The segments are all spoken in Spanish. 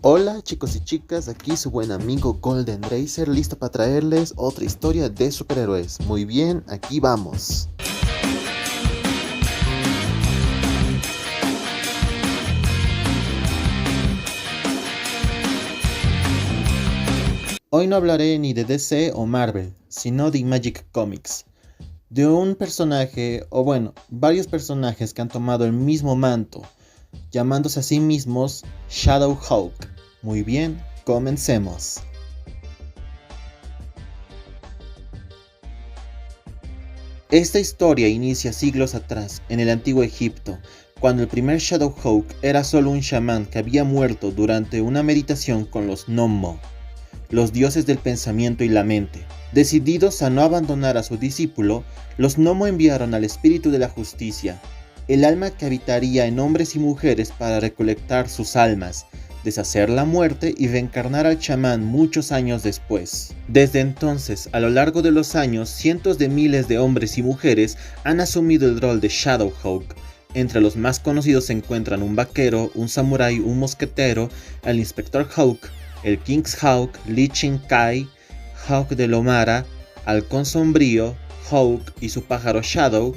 Hola chicos y chicas, aquí su buen amigo Golden Racer, listo para traerles otra historia de superhéroes. Muy bien, aquí vamos. Hoy no hablaré ni de DC o Marvel, sino de Image Comics. De un personaje, o bueno, varios personajes que han tomado el mismo manto, llamándose a sí mismos Shadowhawk. Muy bien, comencemos. Esta historia inicia siglos atrás, en el antiguo Egipto, cuando el primer Shadowhawk era solo un chamán que había muerto durante una meditación con los Nommo, los dioses del pensamiento y la mente. Decididos a no abandonar a su discípulo, los Nommo enviaron al espíritu de la justicia, el alma que habitaría en hombres y mujeres para recolectar sus almas, deshacer la muerte y reencarnar al chamán muchos años después. Desde entonces, a lo largo de los años, cientos de miles de hombres y mujeres han asumido el rol de Shadowhawk. Entre los más conocidos se encuentran un vaquero, un samurái, un mosquetero, el inspector Hawk, el King's Hawk, Lichin Kai, Hawk de Lomara, Halcón Sombrío, Hawk y su pájaro Shadow,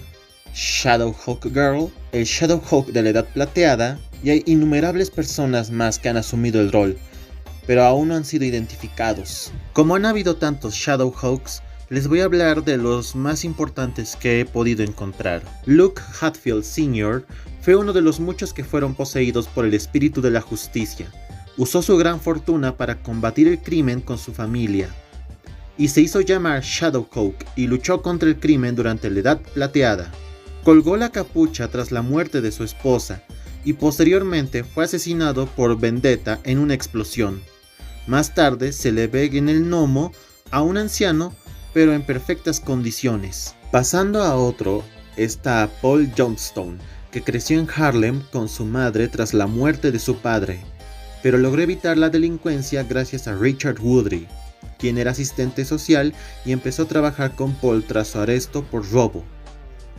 Shadowhawk Girl, el Shadowhawk de la Edad Plateada, y hay innumerables personas más que han asumido el rol, pero aún no han sido identificados. Como han habido tantos Shadowhawks, les voy a hablar de los más importantes que he podido encontrar. Luke Hatfield Sr. fue uno de los muchos que fueron poseídos por el espíritu de la justicia. Usó su gran fortuna para combatir el crimen con su familia, y se hizo llamar Shadowhawk y luchó contra el crimen durante la Edad Plateada. Colgó la capucha tras la muerte de su esposa, y posteriormente fue asesinado por vendetta en una explosión. Más tarde se le ve en el Nommo a un anciano, pero en perfectas condiciones. Pasando a otro, está Paul Johnstone, que creció en Harlem con su madre tras la muerte de su padre, pero logró evitar la delincuencia gracias a Richard Woodry, quien era asistente social y empezó a trabajar con Paul tras su arresto por robo.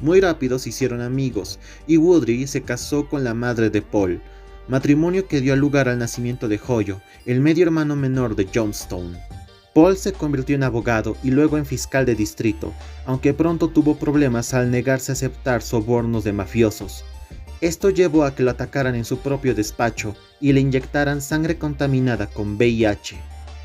Muy rápido se hicieron amigos y Woodry se casó con la madre de Paul, matrimonio que dio lugar al nacimiento de Hoyo, el medio hermano menor de Johnstone. Paul se convirtió en abogado y luego en fiscal de distrito, aunque pronto tuvo problemas al negarse a aceptar sobornos de mafiosos. Esto llevó a que lo atacaran en su propio despacho y le inyectaran sangre contaminada con VIH.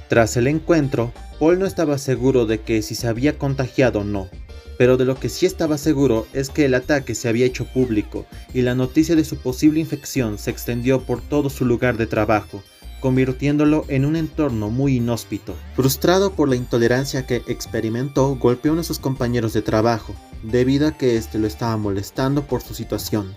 Tras el encuentro, Paul no estaba seguro de que si se había contagiado o no, pero de lo que sí estaba seguro es que el ataque se había hecho público y la noticia de su posible infección se extendió por todo su lugar de trabajo, convirtiéndolo en un entorno muy inhóspito. Frustrado por la intolerancia que experimentó, golpeó a uno de sus compañeros de trabajo, debido a que éste lo estaba molestando por su situación.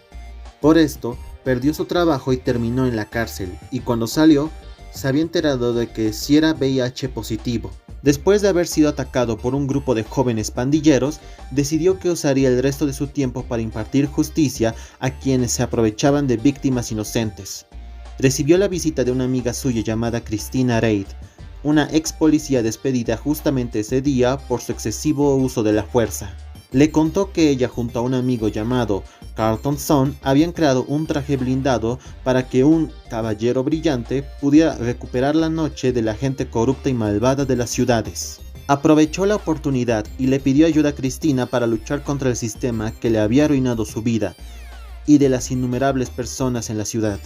Por esto, perdió su trabajo y terminó en la cárcel, y cuando salió, se había enterado de que sí era VIH positivo. Después de haber sido atacado por un grupo de jóvenes pandilleros, decidió que usaría el resto de su tiempo para impartir justicia a quienes se aprovechaban de víctimas inocentes. Recibió la visita de una amiga suya llamada Christina Reid, una ex policía despedida justamente ese día por su excesivo uso de la fuerza. Le contó que ella junto a un amigo llamado Carlton Son habían creado un traje blindado para que un caballero brillante pudiera recuperar la noche de la gente corrupta y malvada de las ciudades. Aprovechó la oportunidad y le pidió ayuda a Christina para luchar contra el sistema que le había arruinado su vida y de las innumerables personas en la ciudad.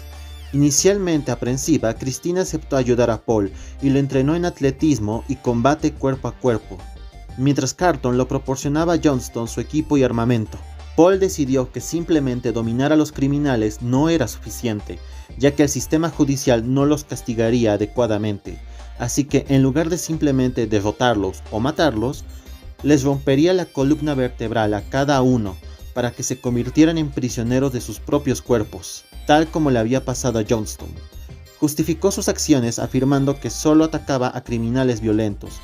Inicialmente aprensiva, Christina aceptó ayudar a Paul y lo entrenó en atletismo y combate cuerpo a cuerpo, mientras Carlton lo proporcionaba a Johnstone su equipo y armamento. Paul decidió que simplemente dominar a los criminales no era suficiente, ya que el sistema judicial no los castigaría adecuadamente, así que en lugar de simplemente derrotarlos o matarlos, les rompería la columna vertebral a cada uno para que se convirtieran en prisioneros de sus propios cuerpos, tal como le había pasado a Johnstone. Justificó sus acciones afirmando que solo atacaba a criminales violentos,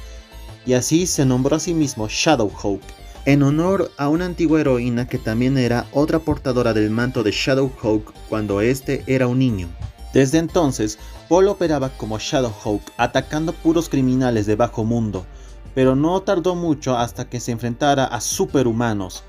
y así se nombró a sí mismo Shadowhawk, en honor a una antigua heroína que también era otra portadora del manto de Shadowhawk cuando este era un niño. Desde entonces, Paul operaba como Shadowhawk, atacando puros criminales de bajo mundo, pero no tardó mucho hasta que se enfrentara a superhumanos,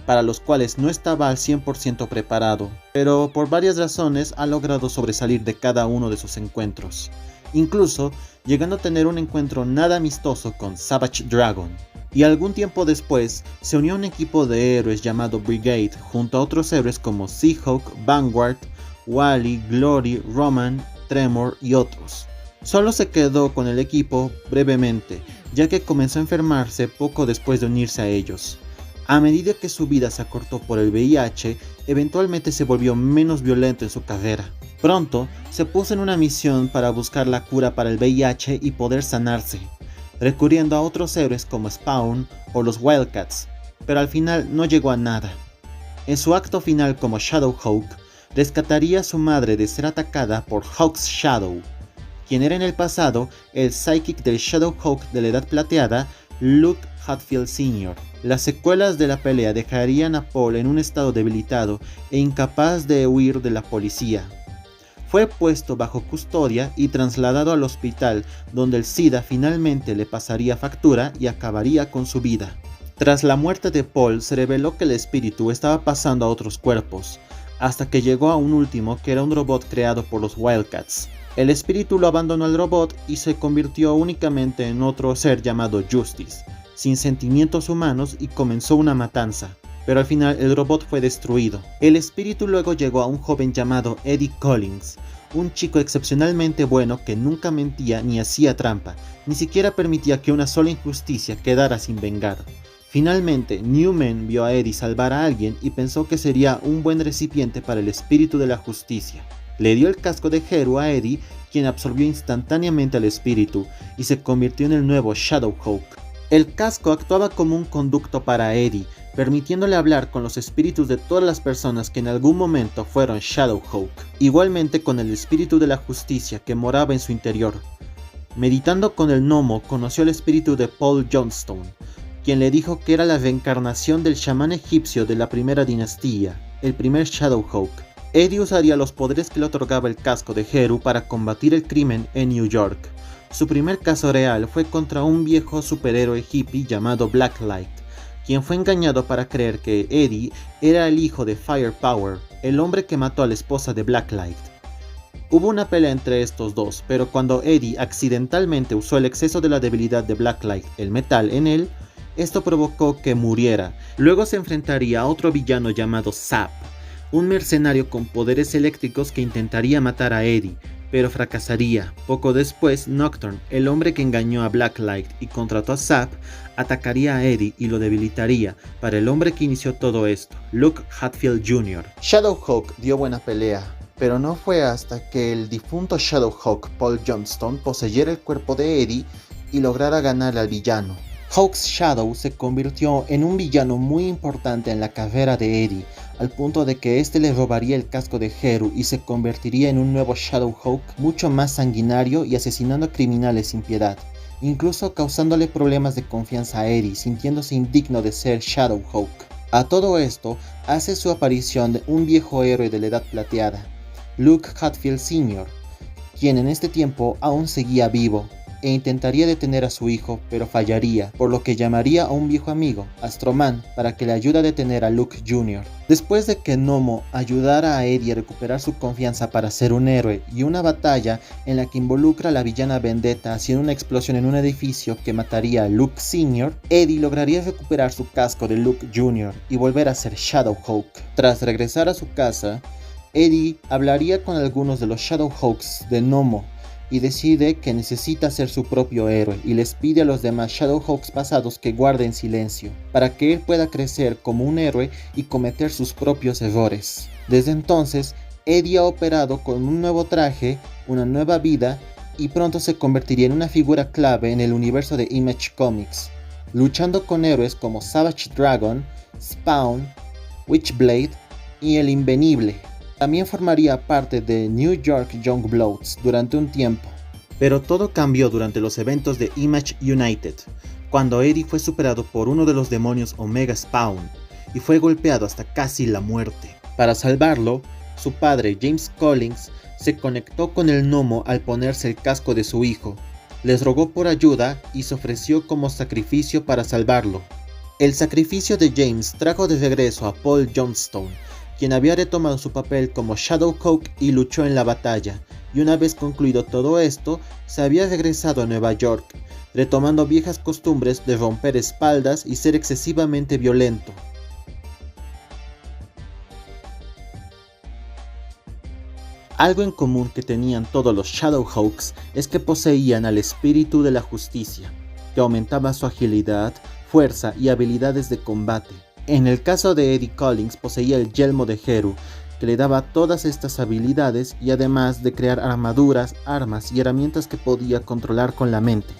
para los cuales no estaba al 100% preparado, pero por varias razones ha logrado sobresalir de cada uno de sus encuentros, incluso llegando a tener un encuentro nada amistoso con Savage Dragon. Y algún tiempo después se unió a un equipo de héroes llamado Brigade junto a otros héroes como Seahawk, Vanguard, Wally, Glory, Roman, Tremor y otros. Solo se quedó con el equipo brevemente, ya que comenzó a enfermarse poco después de unirse a ellos. A medida que su vida se acortó por el VIH, eventualmente se volvió menos violento en su carrera. Pronto se puso en una misión para buscar la cura para el VIH y poder sanarse, recurriendo a otros héroes como Spawn o los Wildcats, pero al final no llegó a nada. En su acto final como Shadowhawk, rescataría a su madre de ser atacada por Hawk's Shadow, quien era en el pasado el Psychic del Shadowhawk de la Edad Plateada, Luke Hatfield Sr. Las secuelas de la pelea dejarían a Paul en un estado debilitado e incapaz de huir de la policía. Fue puesto bajo custodia y trasladado al hospital, donde el SIDA finalmente le pasaría factura y acabaría con su vida. Tras la muerte de Paul, se reveló que el espíritu estaba pasando a otros cuerpos, hasta que llegó a un último que era un robot creado por los Wildcats. El espíritu lo abandonó al robot y se convirtió únicamente en otro ser llamado Justice, sin sentimientos humanos, y comenzó una matanza. Pero al final el robot fue destruido. El espíritu luego llegó a un joven llamado Eddie Collins, un chico excepcionalmente bueno que nunca mentía ni hacía trampa, ni siquiera permitía que una sola injusticia quedara sin vengar. Finalmente, Newman vio a Eddie salvar a alguien y pensó que sería un buen recipiente para el espíritu de la justicia. Le dio el casco de Heru a Eddie, quien absorbió instantáneamente al espíritu y se convirtió en el nuevo Shadowhawk. El casco actuaba como un conducto para Eddie, permitiéndole hablar con los espíritus de todas las personas que en algún momento fueron Shadowhawk, igualmente con el espíritu de la justicia que moraba en su interior. Meditando con el gnomo, conoció el espíritu de Paul Johnstone, quien le dijo que era la reencarnación del chamán egipcio de la primera dinastía, el primer Shadowhawk. Eddie usaría los poderes que le otorgaba el casco de Heru para combatir el crimen en New York. Su primer caso real fue contra un viejo superhéroe hippie llamado Blacklight, quien fue engañado para creer que Eddie era el hijo de Firepower, el hombre que mató a la esposa de Blacklight. Hubo una pelea entre estos dos, pero cuando Eddie accidentalmente usó el exceso de la debilidad de Blacklight, el metal en él, esto provocó que muriera. Luego se enfrentaría a otro villano llamado Zap, un mercenario con poderes eléctricos que intentaría matar a Eddie, pero fracasaría. Poco después, Nocturne, el hombre que engañó a Blacklight y contrató a Zap, atacaría a Eddie y lo debilitaría. Para el hombre que inició todo esto, Luke Hatfield Jr. Shadowhawk dio buena pelea, pero no fue hasta que el difunto Shadowhawk Paul Johnstone poseyera el cuerpo de Eddie y lograra ganar al villano. Hawk's Shadow se convirtió en un villano muy importante en la carrera de Eddie, al punto de que este le robaría el casco de Heru y se convertiría en un nuevo Shadowhawk mucho más sanguinario y asesinando a criminales sin piedad, incluso causándole problemas de confianza a Eddie, sintiéndose indigno de ser Shadowhawk. A todo esto hace su aparición un viejo héroe de la Edad Plateada, Luke Hatfield Sr., quien en este tiempo aún seguía vivo, e intentaría detener a su hijo, pero fallaría, por lo que llamaría a un viejo amigo, Astroman, para que le ayude a detener a Luke Jr. Después de que Nomo ayudara a Eddie a recuperar su confianza para ser un héroe, y una batalla en la que involucra a la villana Vendetta haciendo una explosión en un edificio que mataría a Luke Sr., Eddie lograría recuperar su casco de Luke Jr. y volver a ser Shadowhawk. Tras regresar a su casa, Eddie hablaría con algunos de los Shadowhawks de Nomo, y decide que necesita ser su propio héroe y les pide a los demás Shadowhawks pasados que guarden silencio, para que él pueda crecer como un héroe y cometer sus propios errores. Desde entonces, Eddie ha operado con un nuevo traje, una nueva vida, y pronto se convertiría en una figura clave en el universo de Image Comics, luchando con héroes como Savage Dragon, Spawn, Witchblade y el Invenible. También formaría parte de New York Youngbloods durante un tiempo. Pero todo cambió durante los eventos de Image United, cuando Eddie fue superado por uno de los demonios Omega Spawn y fue golpeado hasta casi la muerte. Para salvarlo, su padre James Collins se conectó con el gnomo al ponerse el casco de su hijo, les rogó por ayuda y se ofreció como sacrificio para salvarlo. El sacrificio de James trajo de regreso a Paul Johnstone, quien había retomado su papel como Shadowhawk y luchó en la batalla, y una vez concluido todo esto, se había regresado a Nueva York, retomando viejas costumbres de romper espaldas y ser excesivamente violento. Algo en común que tenían todos los Shadowhawks es que poseían al espíritu de la justicia, que aumentaba su agilidad, fuerza y habilidades de combate. En el caso de Eddie Collins poseía el yelmo de Heru, que le daba todas estas habilidades y además de crear armaduras, armas y herramientas que podía controlar con la mente.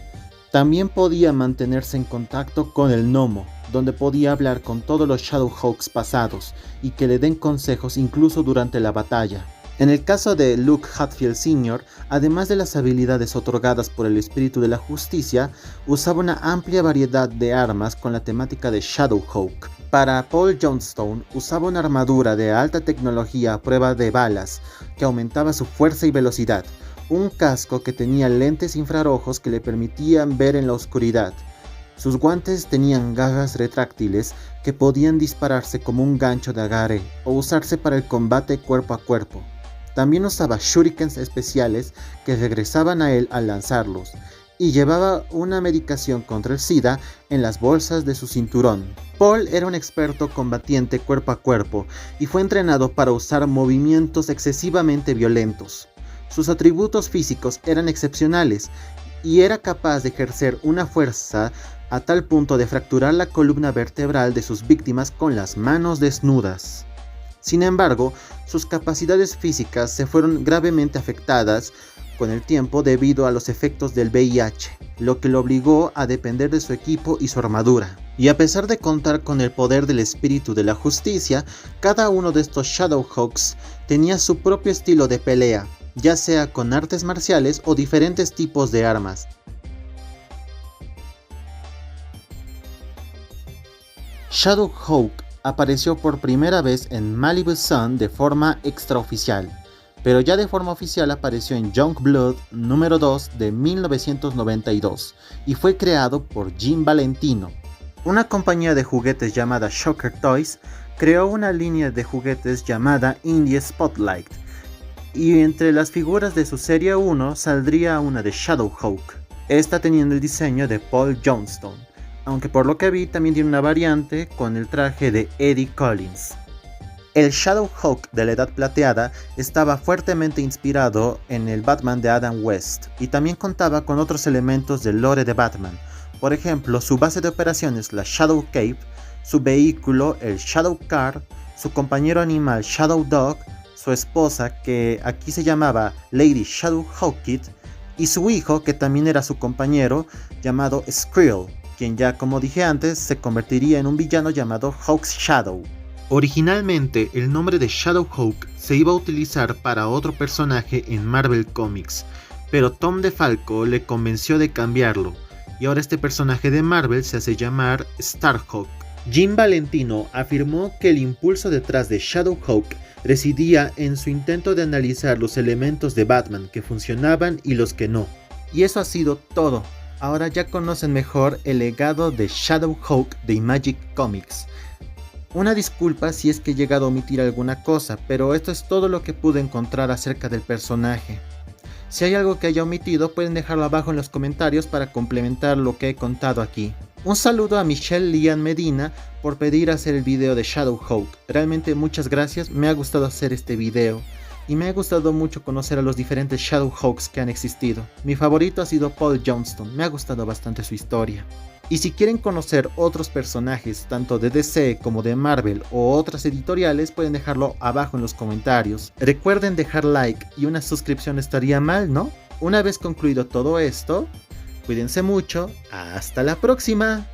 También podía mantenerse en contacto con el gnomo, donde podía hablar con todos los Shadowhawks pasados y que le den consejos incluso durante la batalla. En el caso de Luke Hatfield Sr., además de las habilidades otorgadas por el espíritu de la justicia, usaba una amplia variedad de armas con la temática de Shadowhawk. Para Paul Johnstone, usaba una armadura de alta tecnología a prueba de balas, que aumentaba su fuerza y velocidad, un casco que tenía lentes infrarrojos que le permitían ver en la oscuridad. Sus guantes tenían garras retráctiles que podían dispararse como un gancho de agarre o usarse para el combate cuerpo a cuerpo. También usaba shurikens especiales que regresaban a él al lanzarlos, y llevaba una medicación contra el SIDA en las bolsas de su cinturón. Paul era un experto combatiente cuerpo a cuerpo y fue entrenado para usar movimientos excesivamente violentos. Sus atributos físicos eran excepcionales y era capaz de ejercer una fuerza a tal punto de fracturar la columna vertebral de sus víctimas con las manos desnudas. Sin embargo, sus capacidades físicas se fueron gravemente afectadas con el tiempo debido a los efectos del VIH, lo que lo obligó a depender de su equipo y su armadura. Y a pesar de contar con el poder del espíritu de la justicia, cada uno de estos Shadowhawks tenía su propio estilo de pelea, ya sea con artes marciales o diferentes tipos de armas. Shadowhawk apareció por primera vez en Malibu Sun de forma extraoficial, pero ya de forma oficial apareció en Youngblood número 2 de 1992 y fue creado por Jim Valentino. Una compañía de juguetes llamada Shocker Toys creó una línea de juguetes llamada Indie Spotlight, y entre las figuras de su serie 1 saldría una de Shadowhawk, esta teniendo el diseño de Paul Johnstone, aunque por lo que vi también tiene una variante con el traje de Eddie Collins. El Shadowhawk de la Edad Plateada estaba fuertemente inspirado en el Batman de Adam West y también contaba con otros elementos del lore de Batman, por ejemplo su base de operaciones la Shadow Cape, su vehículo el Shadow Car, su compañero animal Shadow Dog, su esposa que aquí se llamaba Lady Shadowhawkit y su hijo que también era su compañero llamado Skrill, quien ya como dije antes se convertiría en un villano llamado Hawk's Shadow. Originalmente el nombre de Shadowhawk se iba a utilizar para otro personaje en Marvel Comics, pero Tom DeFalco le convenció de cambiarlo, y ahora este personaje de Marvel se hace llamar Starhawk. Jim Valentino afirmó que el impulso detrás de Shadowhawk residía en su intento de analizar los elementos de Batman que funcionaban y los que no. Y eso ha sido todo. Ahora ya conocen mejor el legado de Shadowhawk de Image Comics. Una disculpa si es que he llegado a omitir alguna cosa, pero esto es todo lo que pude encontrar acerca del personaje. Si hay algo que haya omitido, pueden dejarlo abajo en los comentarios para complementar lo que he contado aquí. Un saludo a Michelle Lian Medina por pedir hacer el video de Shadowhawk. Realmente muchas gracias, me ha gustado hacer este video. Y me ha gustado mucho conocer a los diferentes Shadowhawks que han existido. Mi favorito ha sido Paul Johnstone, me ha gustado bastante su historia. Y si quieren conocer otros personajes, tanto de DC como de Marvel o otras editoriales, pueden dejarlo abajo en los comentarios. Recuerden dejar like y una suscripción estaría mal, ¿no? Una vez concluido todo esto, cuídense mucho, hasta la próxima.